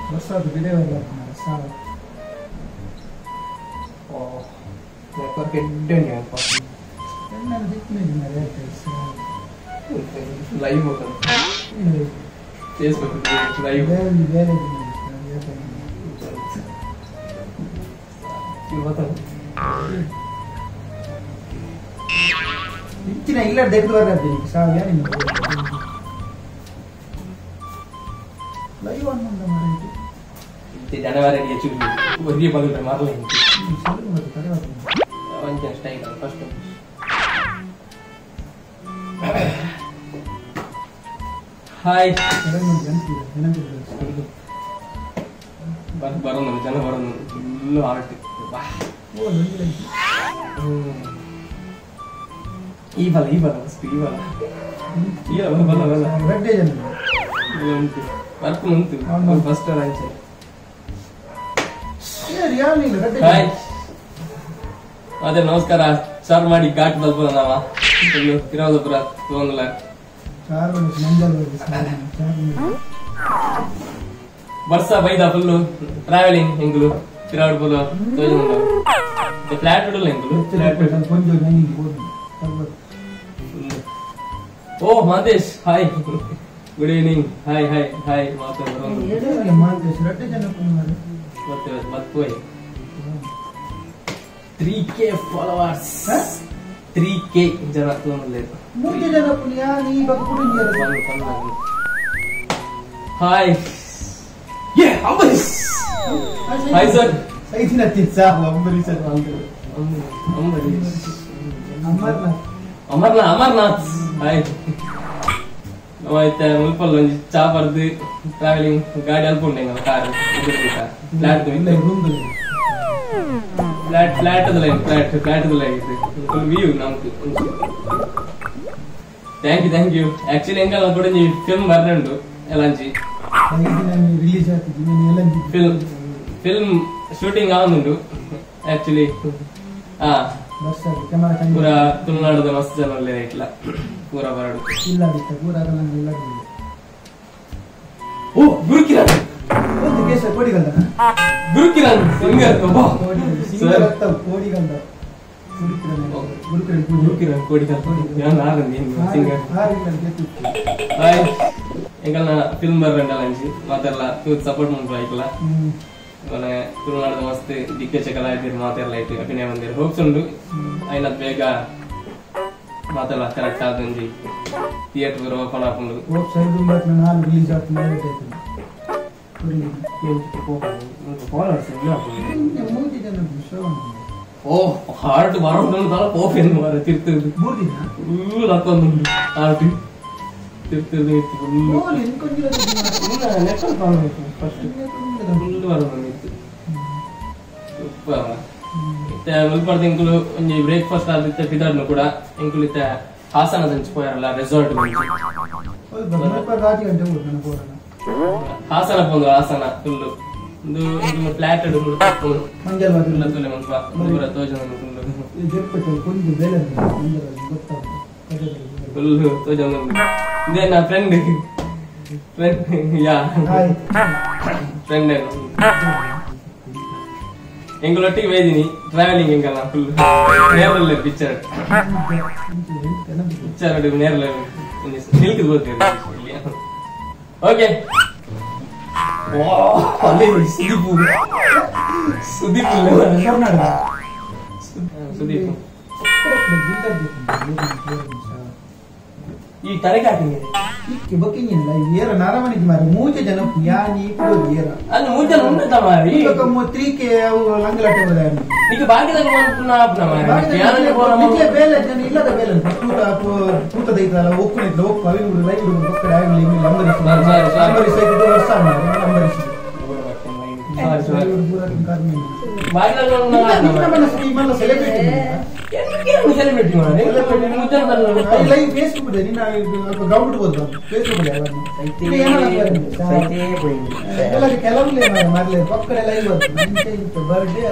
Bersa tu video berapa besar. Oh, network hidden ya Pak. Karena hidden ni ada besar. Live होता है Facebook पे live Very क्यों बता इतना इल्ला देखते बार रहते हैं साहब यार नहीं लाइव ऑन होता हमारे ते जनवरी ये चुकी वो ये बगल पे मार लेंगे चलो मत करो वन क्या स्टाइल फर्स्ट हाय करें मैं जानती हूँ है ना बस बरों जन बरों फुल आर्ट वाह वो नहीं ಈ ಬಲ ಮಸ್ತ್ ಈ ಬಲ रेड डे जन ವರ್ಕ್ ಮುಂತು ಫಸ್ಟ್ ರಾಂಚೆ ये रियल नहीं रेड डे ಹಾಯ್ ಅದೇ ನಮಸ್ಕಾರ ಸರ್ ಮಾಡಿ ಘಾಟ್ ಬಲ್ಪದ ನಾವ ತಿರುವನಂತಪುರ ತಗೊಂಡಲ್ಲ चार बजे मंजल बजे चार ವರ್ಷ ಬೈದ ಫುಲ್ ಟ್ರಾವೆಲಿಂಗ್ ಹೆಂಗಲು ತಿರುವನಂತಪುರ ತಗೊಂಡಲ್ಲ ಫ್ಲಾಟ್ ಬಿಡಲ್ಲ ಹೆಂಗಲು ಫ್ಲಾಟ್ ಕೊಂಚ नहीं बोल ಓ Madesh hi good evening hi hi hi ಮಾತಾಡ ಬರೋದು ये मानते रेड जन कुमार ಮತ್ತೆ ಹೋಯ್ 3k ಫಾಲೋವರ್ಸ್ 3k ಜನ ತಗೊಂಡಲ್ಲ मुझे जन पुनिया नहीं बकपुर नहीं ಹಾಯ್ ಯೇ ಅಂಬರೀಶ್ ಹಾಯ್ ಸರ್ सही थी ना तित्सा अंबरीश सर ಅಂಬರೀಶ್ अमरनाथ ಅಮರನಾಥ್ ಹಾಯ್ ನಾವೈತೆ ಮುಲ್ಪಲ್ ಒಂದು ಚಾ ಬರ್ದು ಟ್ರಾವೆಲಿಂಗ್ ಗಾಡಿ ಅಲ್ಕೊಂಡೆ ಕಾರ್ ಫ್ಲಾಟ್ ಇಲ್ಲ ರೂಮ್ ದಲ್ಲಿ ಫ್ಲಾಟ್ ಅದಲ್ಲ ಇದು ಫುಲ್ ವ್ಯೂ ನಮ್ದು ಥ್ಯಾಂಕ್ ಯು ಆಕ್ಚುಲಿ ಹೆಂಗಲ್ಲ ಕೂಡ ನೀವು ಫಿಲ್ಮ್ ಬರ್ರಂಡು ಎಲ್ಲಂಚಿ ರಿಲೀಸ್ ಆಗ್ತಿದ್ವಿ ನಾನು ಎಲ್ಲ ಫಿಲ್ಮ್ ಶೂಟಿಂಗ್ ಆಗುಂಡು ಆಕ್ಚುಲಿ ಹಾ ಬಸ್ ಕ್ಯಾಮೆರಾ ಪೂರ ತುಳುನಾಡದ ಮಸ್ತ್ ಜನ ಒಳ್ಳೆ ಇಟ್ಲ ಪೂರ ಬರಡು ಇಲ್ಲ ಬಿಟ್ಟು ಪೂರ ಅದಲ್ಲ ಇಲ್ಲ ಓ ಗುರುಕಿರಣ್ ಒಂದು ಕೇಸ ಕೋಡಿಗಂಡ ಗುರುಕಿರಣ್ ಸಿಂಗರ್ ಒಬ್ಬ ಸಿಂಗರ್ ಅಂತ ಕೋಡಿಗಂಡ ಗುರುಕಿರಣ್ ಕೋಡಿಗಂಡ ನಾನು ಆರಂದಿ ಸಿಂಗರ್ ಹಾಯ್ ಎಂಗಲ್ನ ಫಿಲ್ಮ್ ಬರ್ರಂಡಲ್ಲ ಅಂಜಿ ಮಾತೆಲ್ಲ ಸಪೋರ್ಟ್ ಮಾಡ್ಕೊ ಆಯ್ಕಲ್ಲ ಮನೆ ತುಳುನಾಡದ ಮಸ್ತ್ ದಿಕ್ಕೆ ಚಕಲ ಆಯ್ತು ಮಾತೆಲ್ಲ ಆಯ್ತು ಅಭಿನಯ ಬಂದಿರ ಹೋಪ್ಸ್ ಉಂಡು ಐನದ್ ಬೇಗ ಮಾತೆಲ್ಲ ಕರೆಕ್ಟ್ ಆದಂಜಿ ಥಿಯೇಟರ್ ಓಪನ್ ಹಾಕೊಂಡು ಹೋಪ್ ಸೈಡ್ ಮತ್ತೆ ನಾನು ರಿಲೀಸ್ ಆಗ್ತೀನಿ ಓ ಹಾರ್ಟ್ ಬರೋದು ಓಪನ್ ಮಾರ ತಿರ್ತದೆ ಫುಲ್ ಹಾಕೊಂಡುಂಟು ಹಾರ್ಟ್ ತಿರ್ತದೆ ಫಸ್ಟ್ ಫುಲ್ ಬರೋದಿತ್ತು ಮತ್ತೆ ಮುಲ್ಪಡ್ದು ಇಂಕುಲು ಒಂಜಿ ಬ್ರೇಕ್ಫಾಸ್ಟ್ ಆದಿತ್ತ ಪಿದಾಡ್ನು ಕೂಡ ಇಂಕುಲು ಇತ್ತ ಹಾಸನದಂಚಿ ಪೋಯಾರಲ್ಲ ರೆಸಾರ್ಟ್ ಹಾಸನ ಪೋಂದು ಹಾಸನ ಫುಲ್ ಒಂದು ಇಂಕುಲು ಫ್ಲಾಟ್ ಮಂಜಲ್ ತುಲೆ ಮನ್ಪ ಮೂರ ತೋಜನ ಫುಲ್ ತೋಜನ ಇದೇ ನಾ ಫ್ರೆಂಡ್ ಯಾ ಫ್ರೆಂಡ್ ಎಂಗಳೊಟ್ಟಿಗೆ ಹೋಯ್ದೀನಿ ಟ್ರಾವೆಲಿಂಗ್ ಎಂಗಲ್ಲ ಫುಲ್ ನೇರಲ್ಲ ಪಿಕ್ಚರ್ ನೋಡಿ ನೇರಲ್ಲ ನಿಲ್ಕಿದ್ ಹೋಗ್ತೀವಿ ಓಕೆ ಸುದೀಪ್ ಸುದೀಪ್ ಈ ತರಗೆ ಹಾಕಿಂಗ್ ಬಕ್ಕಿಂಗಿಲ್ಲ ಏರ ನಾರಮಣಿಗೆ ಮಾರಿ ಮೂಜೆ ಜನ ಯಾನಿ ಏರ ಅಲ್ಲಿ ಮೂಜೆ ಉಂಟ ಮಾರಿ ಮೊತ್ರಿಕೆ ಅವು ಲಂಗಲಾಟೆ ಹೋದ ಈಗ ಬಾಗಿದಾಗ ಪುನಃ ಮಾರಿ ಬೇಲೆ ಜನ ಇಲ್ಲದ ಬೇಲೆ ಪೂತ ದೈತಲ್ಲ ಒಕ್ಕುನಿಲ್ಲ ಒಕ್ಕು ಅವಿನ ಲೈವ್ ಒಕ್ಕಡೆ ಆಗಲಿ ಅಂಬರೀಶ್ ವರ್ಷ ಅಂಬರೀಶ್ ಸೆಲೆಬ್ರಿಟಿ ಫೇಸ್ಬುಕ್ ಗ್ರೌಂಡ್ ಹೋದ ಫೇಸ್ಬುಕ್ ಕೆಲವು ಮಾಡ್ಲಿ ಪಕ್ಕಡೆ ಲೈವ್ ಬರ್ಡೇ